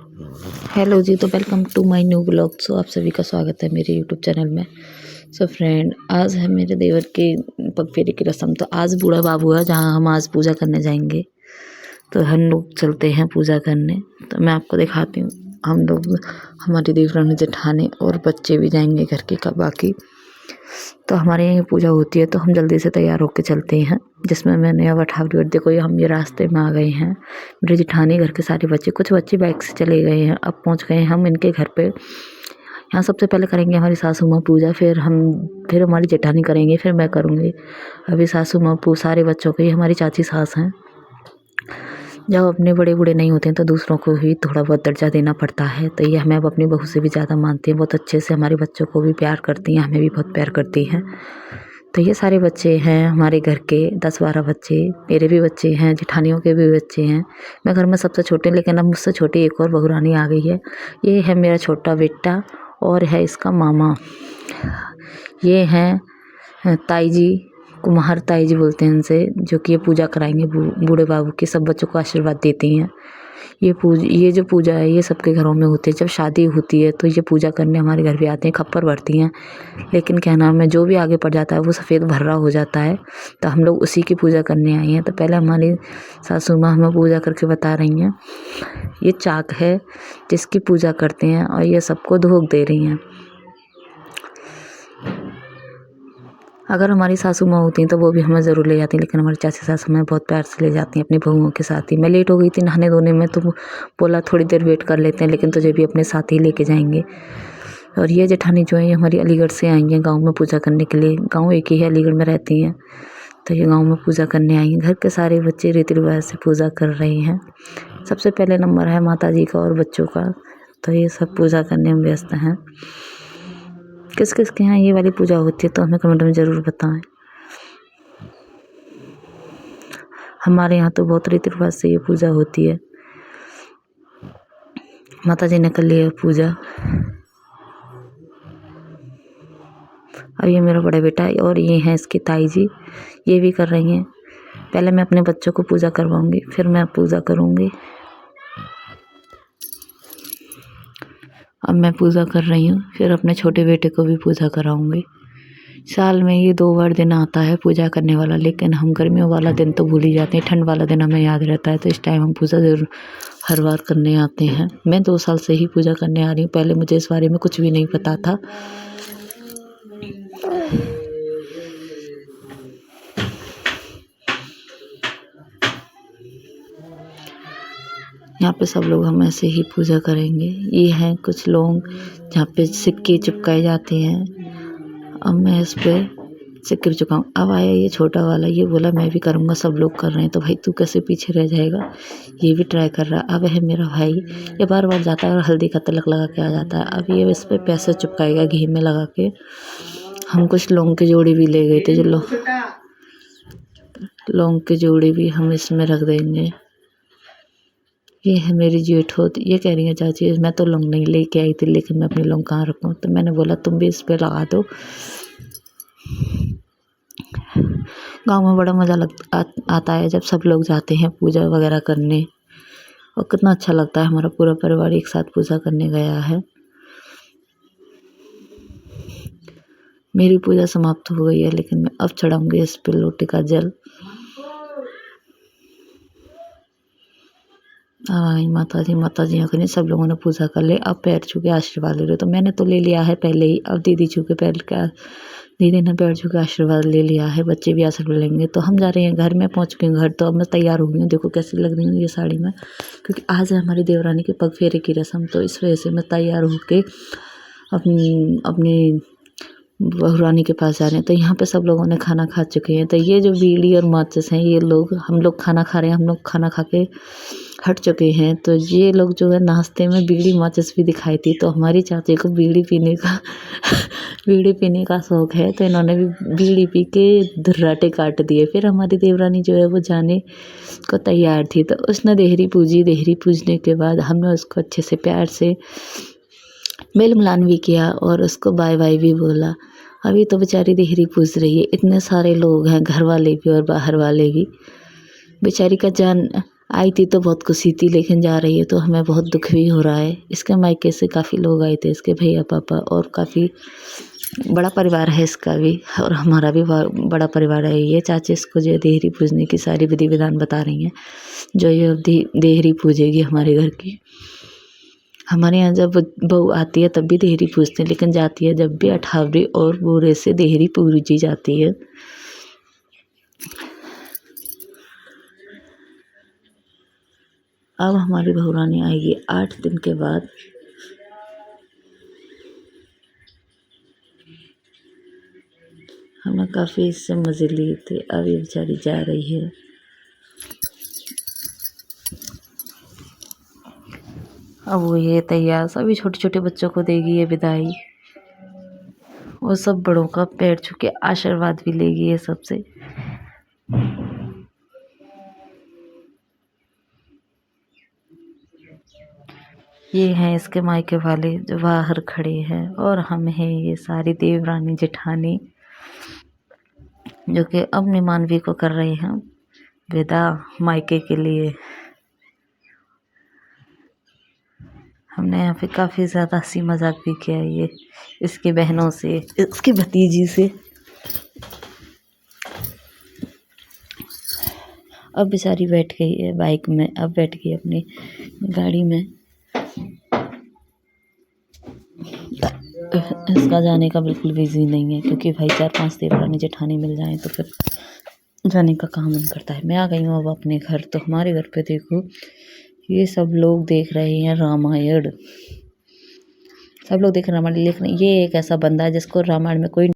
Hello ji, तो welcome to my new blog. So आप सभी का स्वागत है मेरे यूट्यूब चैनल में। सो फ्रेंड, आज है मेरे देवर के पगफेरे की रस्म। तो आज बूढ़ा बाबू है जहाँ हम आज पूजा करने जाएंगे। तो हम लोग चलते हैं पूजा करने। तो मैं आपको दिखाती हूँ। हम लोग, हमारी देवरानी जेठानी और बच्चे भी जाएंगे घर के बाकी। तो हमारे यहाँ पूजा होती है तो हम जल्दी से तैयार होकर चलते हैं, जिसमें मैंने अब अठावरी देखो ये हम ये रास्ते में आ गए हैं। मेरे जेठानी घर के सारे बच्चे, कुछ बच्चे बाइक से चले गए हैं। अब पहुंच गए हैं हम इनके घर पे। यहाँ सबसे पहले करेंगे हमारी सासू माँ पूजा, फिर हमारी जेठानी करेंगे, फिर मैं करूँगी। अभी सासू माँ सारे बच्चों को, ये हमारी चाची सास हैं। जब अपने बड़े बूढ़े नहीं होते हैं तो दूसरों को भी थोड़ा बहुत दर्जा देना पड़ता है। तो ये हमें अब अपनी बहू से भी ज़्यादा मानती हैं, बहुत अच्छे से हमारे बच्चों को भी प्यार करती हैं, हमें भी बहुत प्यार करती हैं। तो ये सारे बच्चे हैं हमारे घर के 10-12 बच्चे। मेरे भी बच्चे हैं, जेठानियों के भी बच्चे हैं। मैं घर में सबसे छोटे, लेकिन अब मुझसे छोटी एक और बहुरानी आ गई है। ये है मेरा छोटा बेटा और है इसका मामा। ये हैं ताई जी, कुम्हार ताई जी बोलते हैं इनसे, जो कि ये पूजा कराएंगे बूढ़े बाबू की, सब बच्चों को आशीर्वाद देती हैं। ये जो पूजा है ये सबके घरों में होती है। जब शादी होती है तो ये पूजा करने हमारे घर भी आते हैं, खप्पर भरती हैं। लेकिन क्या नाम है, जो भी आगे पड़ जाता है वो सफ़ेद भर्रा हो जाता है। तो हम लोग उसी की पूजा करने आए हैं। तो पहले हमारी सासू माँ हमें पूजा करके बता रही हैं। ये चाक है जिसकी पूजा करते हैं और ये सबको धोख दे रही हैं। अगर हमारी सासू माँ होती तो वो भी हमें ज़रूर ले जाती, लेकिन हमारी चाची सास हमें बहुत प्यार से ले जाती हैं अपनी बहुओं के साथ ही। मैं लेट हो गई थी नहाने धोने में, तो बोला थोड़ी देर वेट कर लेते हैं, लेकिन तुझे भी अपने साथ ही लेके जाएंगे। और ये जेठानी जो है ये हमारी अलीगढ़ से आई हैं गाँव में पूजा करने के लिए। गाँव एक ही है, अलीगढ़ में रहती हैं। तो ये गाँव में पूजा करने आई हैं। घर के सारे बच्चे रीति रिवाज से पूजा कर रहे हैं। सबसे पहले नंबर है माता जी का और बच्चों का। तो ये सब पूजा करने में व्यस्त हैं। किस किस के यहाँ ये वाली पूजा होती है तो हमें कमेंट में ज़रूर बताएं। हमारे यहाँ तो बहुत रीति रिवाज से ये पूजा होती है। माता जी ने कर लिया पूजा। अब ये मेरा बड़ा बेटा है और ये हैं इसकी ताई जी, ये भी कर रही हैं। पहले मैं अपने बच्चों को पूजा करवाऊंगी, फिर मैं पूजा करूंगी। अब मैं पूजा कर रही हूँ, फिर अपने छोटे बेटे को भी पूजा कराऊंगी। साल में ये 2 बार दिन आता है पूजा करने वाला, लेकिन हम गर्मियों वाला दिन तो भूल ही जाते हैं। ठंड वाला दिन हमें याद रहता है, तो इस टाइम हम पूजा ज़रूर हर बार करने आते हैं। मैं 2 साल से ही पूजा करने आ रही हूँ। पहले मुझे इस बारे में कुछ भी नहीं पता था। यहाँ पे सब लोग हम ऐसे ही पूजा करेंगे। ये हैं कुछ लोग जहाँ पे सिक्के चिपकाए जाते हैं। अब मैं इस पे सिक्के चिपकाऊँ। अब आया ये छोटा वाला, ये बोला मैं भी करूँगा, सब लोग कर रहे हैं तो भाई तू कैसे पीछे रह जाएगा। ये भी ट्राई कर रहा है। अब है मेरा भाई, ये बार बार जाता है और हल्दी का तिलक लगा के आ जाता है। अब ये इस पे पैसे चिपकाएगा घी में लगा के। हम कुछ लौंग की जोड़ी भी ले गए थे, जो लौंग की जोड़ी भी हम इसमें रख देंगे। ये है मेरी जेठो, ये कह रही है चाची मैं तो लौंग नहीं लेके आई थी, लेकिन मैं अपनी लौंग कहाँ रखूँ। तो मैंने बोला तुम भी इस पे लगा दो। गांव में बड़ा मज़ा आता है जब सब लोग जाते हैं पूजा वगैरह करने, और कितना अच्छा लगता है। हमारा पूरा परिवार एक साथ पूजा करने गया है। मेरी पूजा समाप्त हो गई है, लेकिन मैं अब चढ़ाऊंगी इस पे लोटे का जल। माता जी आखिर सब लोगों ने पूजा कर ले। अब पैर छू के आशीर्वाद ले रहे, तो मैंने तो ले लिया है पहले ही। अब दीदी ने पैर छू के आशीर्वाद ले लिया है। बच्चे भी आशीर्वाद लेंगे। तो हम जा रहे हैं घर में, पहुंच गए घर। तो अब मैं तैयार हो गई हूँ, देखो कैसी लग रही हूँ ये साड़ी में, क्योंकि आज है हमारी देवरानी के पगफेरे की रस्म। तो इस वजह से मैं तैयार होके अपनी बहुरानी के पास जा रहे हैं। तो यहाँ पे सब लोगों ने खाना खा चुके हैं। तो ये जो बीड़ी और माचिस हैं, ये लोग, हम लोग खाना खा रहे हैं, हम लोग खाना खा के हट चुके हैं। तो ये लोग जो है नाश्ते में बीड़ी माचिस भी दिखाई थी। तो हमारी चाची को बीड़ी पीने का शौक़ है, तो इन्होंने भी बीड़ी पी के धुर्राटे काट दिए। फिर हमारी देवरानी जो है वो जाने को तैयार थी, तो उसने देहरी पूजी। देहरी पूजने के बाद हमने उसको अच्छे से प्यार से मेल मिलान भी किया और उसको बाय बाय भी बोला। अभी तो बेचारी देहरी पूज रही है। इतने सारे लोग हैं, घर वाले भी और बाहर वाले भी। बेचारी का जान आई थी तो बहुत खुशी थी, लेकिन जा रही है तो हमें बहुत दुख भी हो रहा है। इसके मायके से काफ़ी लोग आए थे, इसके भैया पापा, और काफ़ी बड़ा परिवार है इसका भी, और हमारा भी बड़ा परिवार है। ये चाची इसको जो है देहरी पूजने की सारी विधि विधान बता रही हैं, जो ये अब देहरी पूजेगी हमारे घर की। हमारे यहाँ जब बहू आती है तब भी देहरी पूजते हैं, लेकिन जाती है जब भी अठावरी और बूढ़े से देहरी पूजी जाती है। अब हमारी बहू रानी आएगी 8 दिन के बाद। हमने काफ़ी इससे मज़े लिए थे। अब ये बेचारी जा रही है। अब वो ये तैयार सभी छोटे छोटे बच्चों को देगी ये विदाई, वो सब बड़ों का पैर छू के आशीर्वाद भी लेगी ये सबसे। ये हैं इसके मायके वाले जो बाहर खड़े हैं, और हम हैं ये सारी देवरानी जेठानी, जो कि अपनी मानवी को कर रहे हैं विदा मायके के लिए। हमने यहाँ पे काफ़ी ज़्यादा हंसी मजाक भी किया ये इसकी बहनों से, इसकी भतीजी से। अब बेचारी बैठ गई है बाइक में, अब बैठ गई अपनी गाड़ी में। इसका जाने का बिल्कुल भी जी नहीं है, क्योंकि भाई 4-5 देवरानी जेठानी मिल जाएं तो फिर जाने का कहाँ मन करता है। मैं आ गई हूँ अब अपने घर। तो हमारे घर पे देखो ये सब लोग देख रहे हैं रामायण, सब लोग देख रहे हैं रामायण, लेकिन ये एक ऐसा बंदा है जिसको रामायण में कोई